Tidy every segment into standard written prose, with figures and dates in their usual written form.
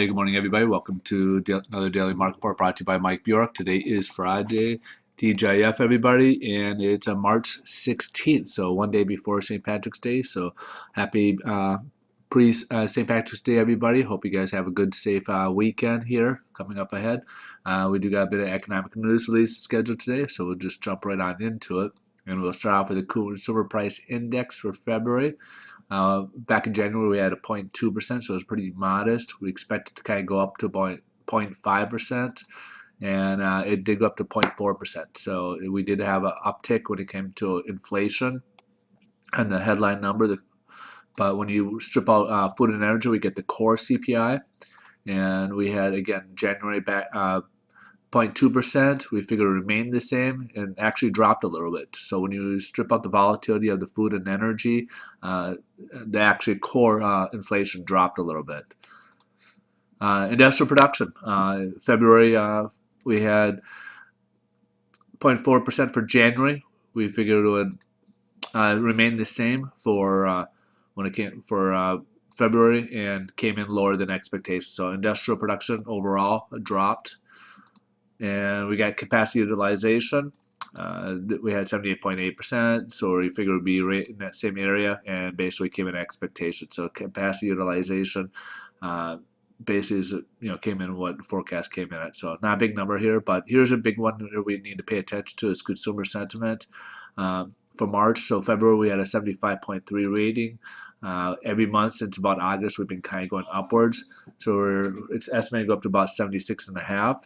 Hey, good morning, everybody. Welcome to another Daily Market Report brought to you by Mike Bjork. Today is Friday, TGIF, everybody, and it's March 16th, so one day before St. Patrick's Day. So happy pre-St. Patrick's Day, everybody. Hope you guys have a good, safe weekend here coming up ahead. We do got a bit of economic news release scheduled today, so we'll just jump right on into it. And we'll start off with the consumer price index for February. Back in January, we had a 0.2%, so it was pretty modest. We expected to kind of go up to 0.5%, and it did go up to 0.4%. So we did have an uptick when it came to inflation and the headline number. But when you strip out food and energy, we get the core CPI, and we had, again, January back 0.2%. We figure it remained the same and actually dropped a little bit. So when you strip out the volatility of the food and energy, the actual core inflation dropped a little bit. Industrial production. February, we had 0.4% for January. We figured it would remain the same for when it came for February, and came in lower than expectations. So industrial production overall dropped. And we got capacity utilization. We had 78.8%, so we figured it would be right in that same area, and basically came in expectation. So capacity utilization basically is, came in what the forecast came in at. So not a big number here, but here's a big one that we need to pay attention to is consumer sentiment. For March, so February we had a 75.3 rating. Every month since about August we've been kind of going upwards. So it's estimated to go up to about 76.5.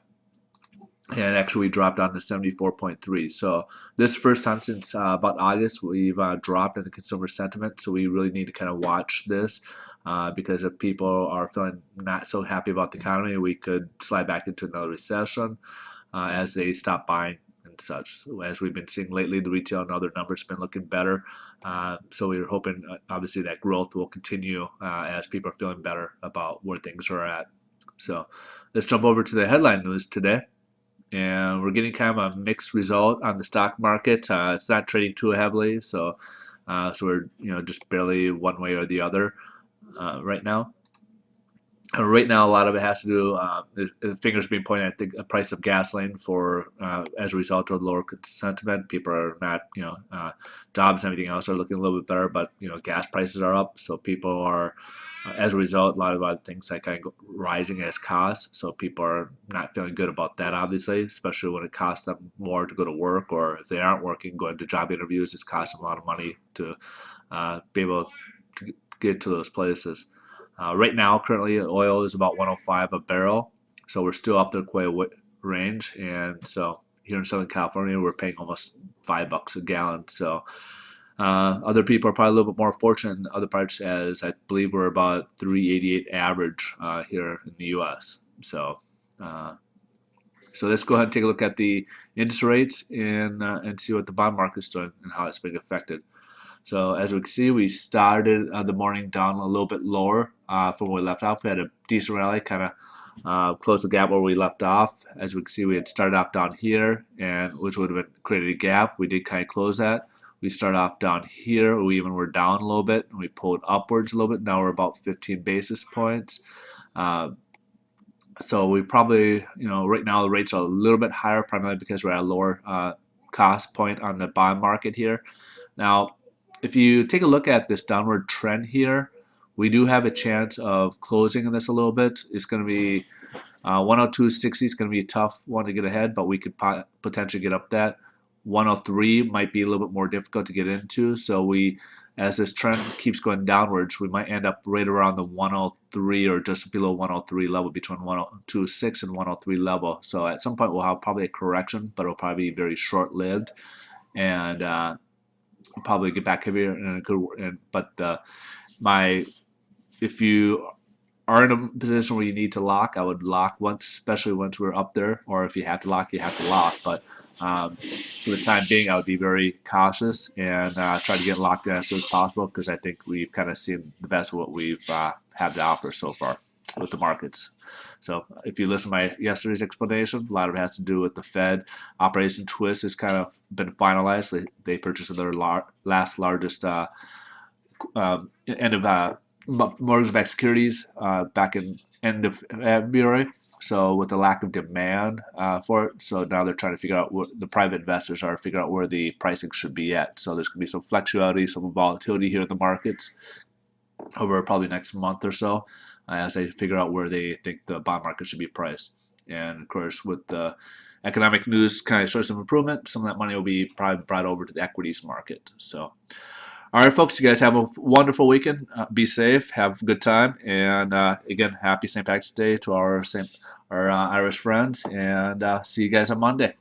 And actually we dropped down to 74.3. So this is the first time since about August we've dropped in the consumer sentiment. So we really need to kind of watch this because if people are feeling not so happy about the economy, we could slide back into another recession as they stop buying and such. So as we've been seeing lately, the retail and other numbers have been looking better. So we're hoping obviously that growth will continue as people are feeling better about where things are at. So let's jump over to the headline news today. And we're getting kind of a mixed result on the stock market. It's not trading too heavily, so we're just barely one way or the other right now. Right now, a lot of it has to do. The fingers being pointed at the price of gasoline for as a result of lower sentiment. People are not, jobs and everything else are looking a little bit better, but gas prices are up, so people are. As a result, a lot of other things like kind of rising as costs, so people are not feeling good about that, obviously, especially when it costs them more to go to work, or if they aren't working, going to job interviews, it's costing them a lot of money to be able to get to those places. Right now, currently, oil is about 105 a barrel, so we're still up there quite a range, and so here in Southern California, we're paying almost $5 a gallon, so other people are probably a little bit more fortunate in other parts, as I believe we're about 388 average here in the U.S. So let's go ahead and take a look at the interest rates and see what the bond market's doing and how it's being affected. So as we can see, we started the morning down a little bit lower from where we left off. We had a decent rally, kind of closed the gap where we left off. As we can see, we had started off down here, and which would have created a gap. We did kind of close that. We started off down here. We even were down a little bit, and we pulled upwards a little bit. Now we're about 15 basis points. So we probably, right now the rates are a little bit higher, primarily because we're at a lower cost point on the bond market here. Now, if you take a look at this downward trend here, we do have a chance of closing in this a little bit. It's going to be 102.60 is going to be a tough one to get ahead, but we could potentially get up that. 103 might be a little bit more difficult to get into. So as this trend keeps going downwards, we might end up right around the 103 or just below 103 level, between 102.6 and 103 level. So at some point we'll have probably a correction, but it'll probably be very short-lived, and we'll probably get back heavier. If you are in a position where you need to lock, I would lock once, especially once we're up there, or if you have to lock, you have to lock. But for the time being, I would be very cautious and try to get locked in as soon as possible, because I think we've kind of seen the best of what we've had to offer so far with the markets. So if you listen to my yesterday's explanation, a lot of it has to do with the Fed. Operation Twist has kind of been finalized. They purchased their last largest end of mortgage-backed securities back in end of February. So with the lack of demand for it, so now they're trying to figure out what the private investors are figuring out where the pricing should be at. So there's going to be some fluctuation, some volatility here in the markets over probably next month or so as they figure out where they think the bond market should be priced. And of course, with the economic news kind of shows some improvement, some of that money will be probably brought over to the equities market. So all right, folks, you guys have a wonderful weekend. Be safe, have a good time, and again, happy St. Patrick's Day to our Irish friends, and see you guys on Monday.